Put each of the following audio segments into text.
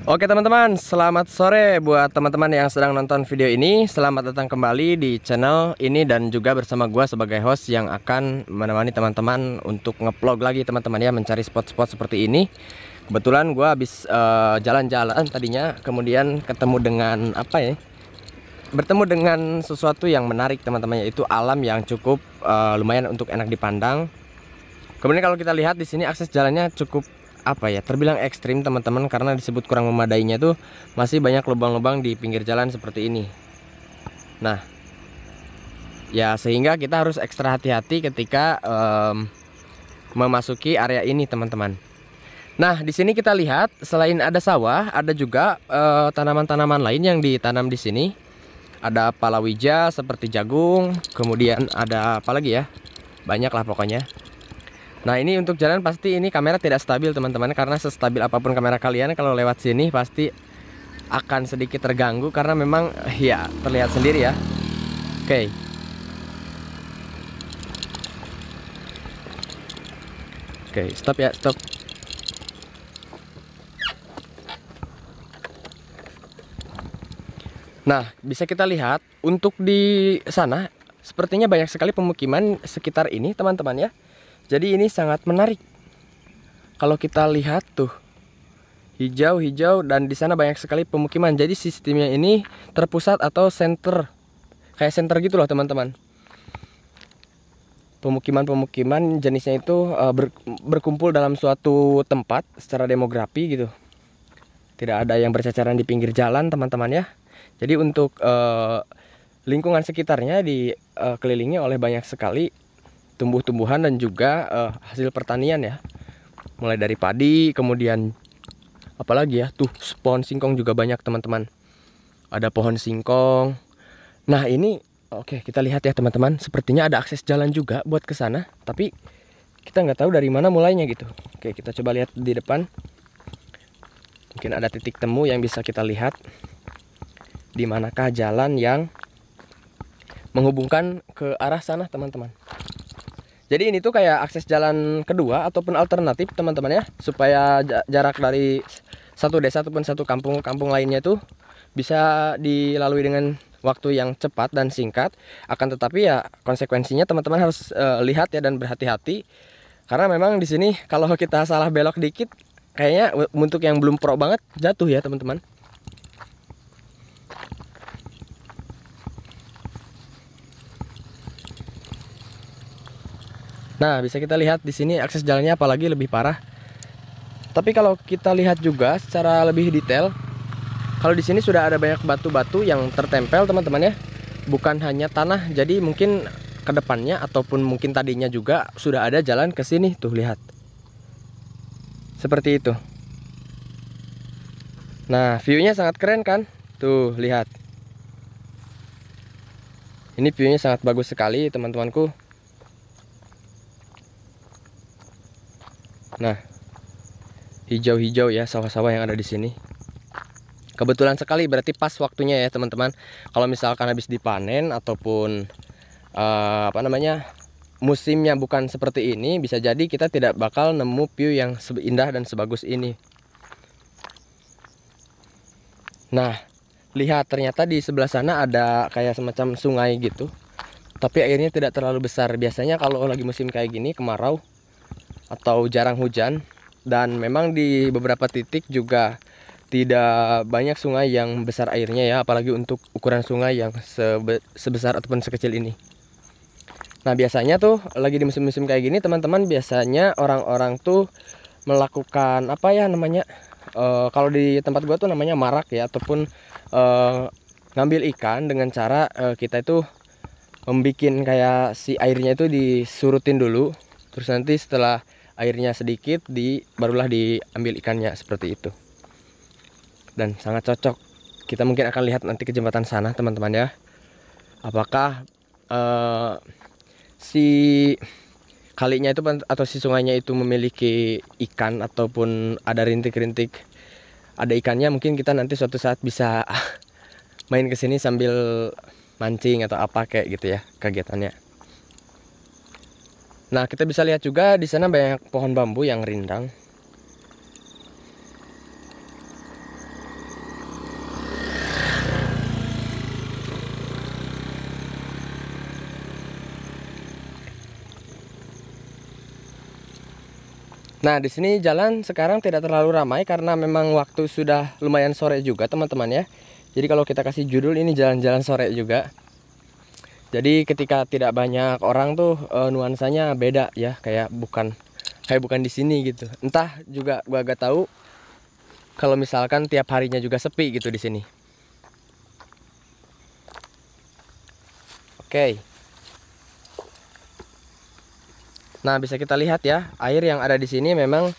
Oke teman-teman, selamat sore buat teman-teman yang sedang nonton video ini. Selamat datang kembali di channel ini dan juga bersama gua sebagai host yang akan menemani teman-teman untuk ngevlog lagi teman-teman ya, mencari spot-spot seperti ini. Kebetulan gua habis jalan-jalan tadinya, kemudian ketemu dengan apa ya? Bertemu dengan sesuatu yang menarik teman-teman, yaitu alam yang cukup lumayan untuk enak dipandang. Kemudian kalau kita lihat di sini akses jalannya cukup apa ya, terbilang ekstrim teman-teman, karena disebut kurang memadainya tuh masih banyak lubang-lubang di pinggir jalan seperti ini. Nah, ya sehingga kita harus ekstra hati-hati ketika memasuki area ini teman-teman. Nah, di sini kita lihat selain ada sawah, ada juga tanaman-tanaman lain yang ditanam di sini. Ada palawija seperti jagung, kemudian ada apa lagi ya? Banyak lah pokoknya. Nah, ini untuk jalan pasti ini kamera tidak stabil teman-teman, karena sestabil apapun kamera kalian kalau lewat sini pasti akan sedikit terganggu karena memang ya terlihat sendiri ya. Oke. Oke, stop ya, stop. Nah, bisa kita lihat untuk di sana sepertinya banyak sekali pemukiman sekitar ini teman-teman ya. Jadi ini sangat menarik. Kalau kita lihat tuh, hijau-hijau dan di sana banyak sekali pemukiman. Jadi sistemnya ini terpusat atau center, kayak center gitu loh teman-teman. Pemukiman-pemukiman jenisnya itu berkumpul dalam suatu tempat secara demografi gitu. Tidak ada yang berceceran di pinggir jalan teman-teman ya. Jadi untuk lingkungan sekitarnya dikelilingi oleh banyak sekali tumbuh-tumbuhan dan juga hasil pertanian ya. Mulai dari padi, kemudian apalagi ya, tuh pohon singkong juga banyak teman-teman. Ada pohon singkong. Nah, ini oke, kita lihat ya teman-teman. Sepertinya ada akses jalan juga buat ke sana, tapi kita nggak tahu dari mana mulainya gitu. Oke, kita coba lihat di depan. Mungkin ada titik temu yang bisa kita lihat. Di manakah jalan yang menghubungkan ke arah sana teman-teman. Jadi ini tuh kayak akses jalan kedua ataupun alternatif teman-teman ya, supaya jarak dari satu desa ataupun satu kampung lainnya tuh bisa dilalui dengan waktu yang cepat dan singkat. Akan tetapi ya konsekuensinya teman-teman harus lihat ya dan berhati-hati, karena memang di sini kalau kita salah belok dikit kayaknya untuk yang belum pro banget jatuh ya teman-teman. Nah, bisa kita lihat di sini akses jalannya apalagi lebih parah. Tapi kalau kita lihat juga secara lebih detail, kalau di sini sudah ada banyak batu-batu yang tertempel teman-teman ya. Bukan hanya tanah, jadi mungkin kedepannya ataupun mungkin tadinya juga sudah ada jalan ke sini tuh, lihat. Seperti itu. Nah, view-nya sangat keren kan? Tuh, lihat. Ini view-nya sangat bagus sekali teman-temanku. Nah, hijau-hijau ya sawah-sawah yang ada di sini. Kebetulan sekali, berarti pas waktunya ya teman-teman. Kalau misalkan habis dipanen ataupun apa namanya, musimnya bukan seperti ini, bisa jadi kita tidak bakal nemu view yang seindah dan sebagus ini. Nah, lihat ternyata di sebelah sana ada kayak semacam sungai gitu. Tapi airnya tidak terlalu besar. Biasanya kalau lagi musim kayak gini, kemarau atau jarang hujan, dan memang di beberapa titik juga tidak banyak sungai yang besar airnya ya, apalagi untuk ukuran sungai yang sebesar ataupun sekecil ini. Nah, biasanya tuh lagi di musim-musim kayak gini teman-teman, biasanya orang-orang tuh melakukan apa ya namanya, kalau di tempat gua tuh namanya marak ya, ataupun ngambil ikan dengan cara kita itu membikin kayak si airnya itu disurutin dulu, terus nanti setelah airnya sedikit barulah diambil ikannya, seperti itu. Dan sangat cocok. Kita mungkin akan lihat nanti ke jembatan sana teman-teman ya. Apakah si kalinya itu atau si sungainya itu memiliki ikan ataupun ada rintik-rintik ada ikannya. Mungkin kita nanti suatu saat bisa main ke sini sambil mancing atau apa kayak gitu ya kegiatannya. Nah, kita bisa lihat juga di sana banyak pohon bambu yang rindang. Nah, di sini jalan sekarang tidak terlalu ramai karena memang waktu sudah lumayan sore juga, teman-teman ya. Jadi kalau kita kasih judul ini jalan-jalan sore juga. Jadi ketika tidak banyak orang tuh nuansanya beda ya, kayak bukan di sini gitu. Entah juga gua agak tahu kalau misalkan tiap harinya juga sepi gitu di sini. Oke. Nah, bisa kita lihat ya, air yang ada di sini memang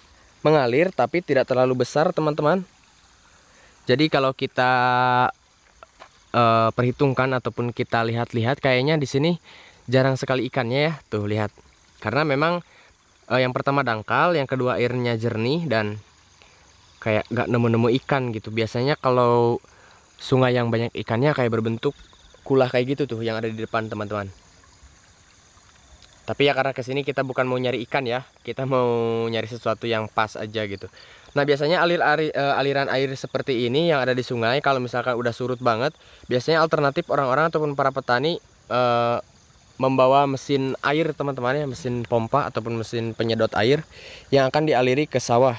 mengalir tapi tidak terlalu besar, teman-teman. Jadi kalau kita perhitungkan ataupun kita lihat-lihat, kayaknya di sini jarang sekali ikannya ya. Tuh lihat. Karena memang yang pertama dangkal, yang kedua airnya jernih dan kayak gak nemu-nemu ikan gitu. Biasanya kalau sungai yang banyak ikannya kayak berbentuk kulah kayak gitu tuh yang ada di depan, teman-teman. Tapi ya karena kesini kita bukan mau nyari ikan ya, kita mau nyari sesuatu yang pas aja gitu. Nah, biasanya aliran air seperti ini yang ada di sungai, kalau misalkan udah surut banget, biasanya alternatif orang-orang ataupun para petani membawa mesin air, teman-teman ya, mesin pompa ataupun mesin penyedot air yang akan dialiri ke sawah.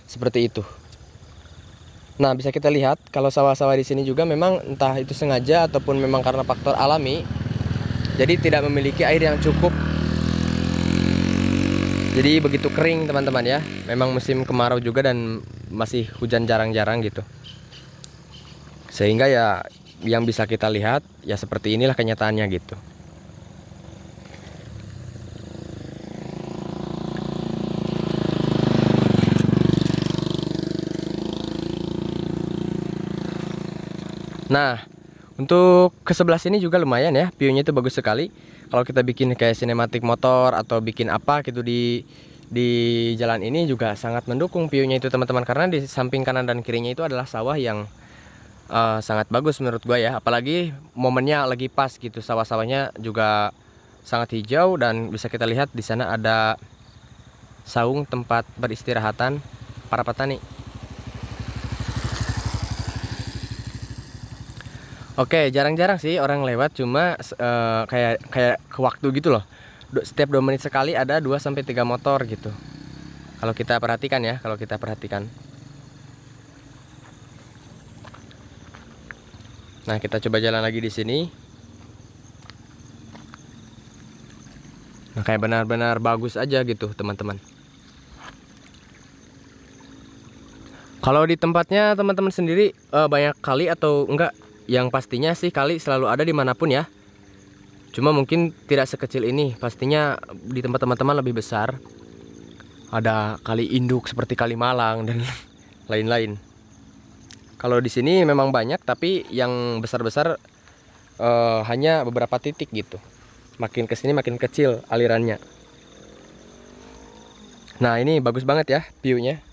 Seperti itu. Nah, bisa kita lihat kalau sawah-sawah di sini juga memang entah itu sengaja ataupun memang karena faktor alami, jadi tidak memiliki air yang cukup. Jadi begitu kering, teman-teman ya. Memang musim kemarau juga dan masih hujan jarang-jarang gitu. Sehingga ya yang bisa kita lihat ya seperti inilah kenyataannya gitu. Nah, untuk ke sebelah sini juga lumayan ya, view-nya itu bagus sekali. Kalau kita bikin kayak sinematik motor atau bikin apa gitu di jalan ini juga sangat mendukung view-nya itu, teman-teman, karena di samping kanan dan kirinya itu adalah sawah yang sangat bagus menurut gua ya. Apalagi momennya lagi pas gitu, sawah-sawahnya juga sangat hijau dan bisa kita lihat di sana ada saung tempat beristirahatan para petani. Oke, jarang-jarang sih orang lewat, cuma kayak ke waktu gitu loh. Setiap 2 menit sekali ada 2 sampai 3 motor gitu. Kalau kita perhatikan ya, kalau kita perhatikan. Nah, kita coba jalan lagi di sini. Nah, kayak benar-benar bagus aja gitu, teman-teman. Kalau di tempatnya teman-teman sendiri banyak kali atau enggak? Yang pastinya sih kali selalu ada dimanapun ya. Cuma mungkin tidak sekecil ini. Pastinya di tempat teman-teman lebih besar. Ada kali induk seperti Kali Malang dan lain-lain. Kalau di sini memang banyak, tapi yang besar-besar hanya beberapa titik gitu. Makin kesini makin kecil alirannya. Nah, ini bagus banget ya view-nya.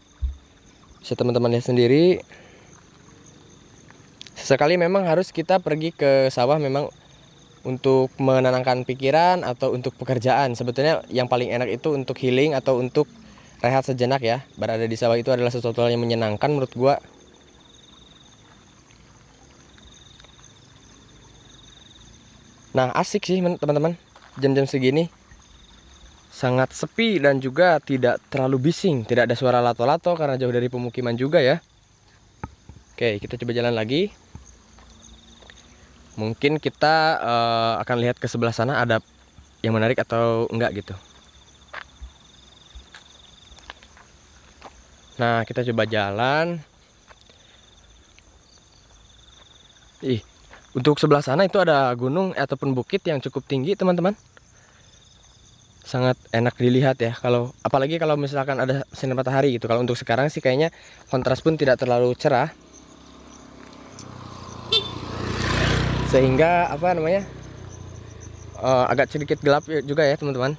Bisa teman-teman lihat sendiri. Sesekali memang harus kita pergi ke sawah memang untuk menenangkan pikiran atau untuk pekerjaan. Sebetulnya yang paling enak itu untuk healing atau untuk rehat sejenak ya. Berada di sawah itu adalah sesuatu yang menyenangkan menurut gua. Nah, asik sih teman-teman. Jam-jam segini sangat sepi dan juga tidak terlalu bising. Tidak ada suara lato-lato karena jauh dari pemukiman juga ya. Oke, kita coba jalan lagi. Mungkin kita akan lihat ke sebelah sana ada yang menarik atau enggak gitu. Nah, kita coba jalan. Untuk sebelah sana itu ada gunung ataupun bukit yang cukup tinggi, teman-teman. Sangat enak dilihat ya, apalagi kalau misalkan ada sinar matahari gitu. Kalau untuk sekarang sih kayaknya kontras pun tidak terlalu cerah. Sehingga agak sedikit gelap juga ya, teman-teman.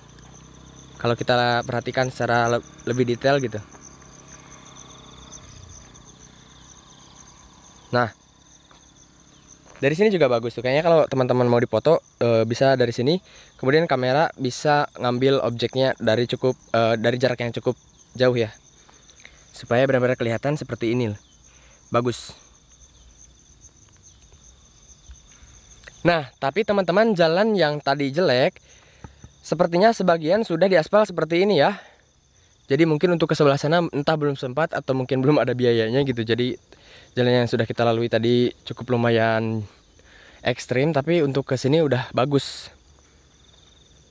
Kalau kita perhatikan secara lebih detail gitu. Nah, dari sini juga bagus tuh. Kayaknya kalau teman-teman mau dipoto bisa dari sini. Kemudian kamera bisa ngambil objeknya dari jarak yang cukup jauh ya. Supaya benar-benar kelihatan seperti ini. Bagus. Nah, tapi teman-teman, jalan yang tadi jelek sepertinya sebagian sudah diaspal seperti ini ya. Jadi mungkin untuk ke sebelah sana entah belum sempat atau mungkin belum ada biayanya gitu. Jadi jalan yang sudah kita lalui tadi cukup lumayan ekstrim, tapi untuk ke sini udah bagus.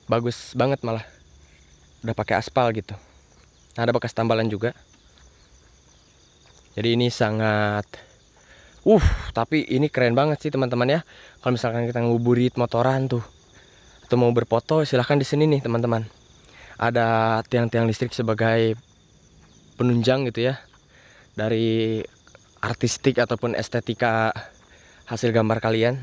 Bagus banget malah. Udah pakai aspal gitu. Nah, ada bekas tambalan juga. Jadi ini sangat tapi ini keren banget sih teman-teman ya. Kalau misalkan kita nguburit motoran tuh atau mau berfoto, silahkan di sini nih teman-teman. Ada tiang-tiang listrik sebagai penunjang gitu ya dari artistik ataupun estetika hasil gambar kalian.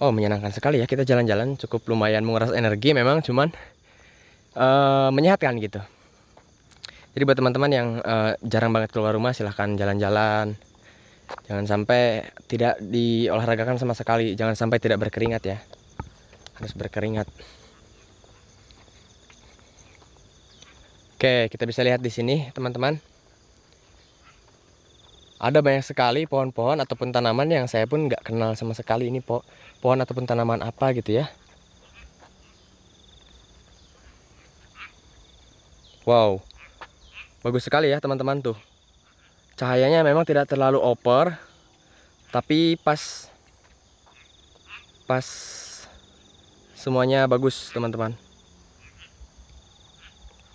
Oh, menyenangkan sekali ya, kita jalan-jalan cukup lumayan menguras energi memang, cuman menyehatkan gitu. Jadi buat teman-teman yang jarang banget keluar rumah, silahkan jalan-jalan. Jangan sampai tidak diolahragakan sama sekali. Jangan sampai tidak berkeringat ya. Harus berkeringat. Oke, kita bisa lihat di sini teman-teman. Ada banyak sekali pohon-pohon ataupun tanaman yang saya pun nggak kenal sama sekali ini pohon ataupun tanaman apa gitu ya. Wow, bagus sekali ya teman-teman tuh. Cahayanya memang tidak terlalu over, tapi pas semuanya bagus teman-teman.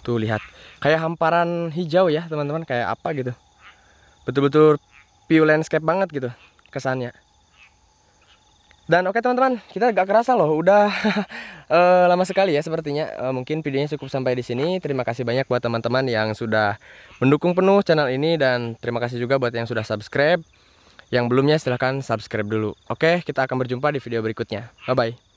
Tuh lihat, kayak hamparan hijau ya teman-teman, kayak apa gitu. Betul-betul view landscape banget gitu kesannya. Dan oke teman-teman, kita gak kerasa loh, udah lama sekali ya sepertinya. Mungkin videonya cukup sampai di sini. Terima kasih banyak buat teman-teman yang sudah mendukung penuh channel ini, dan terima kasih juga buat yang sudah subscribe. Yang belumnya silahkan subscribe dulu. Oke, kita akan berjumpa di video berikutnya. Bye-bye.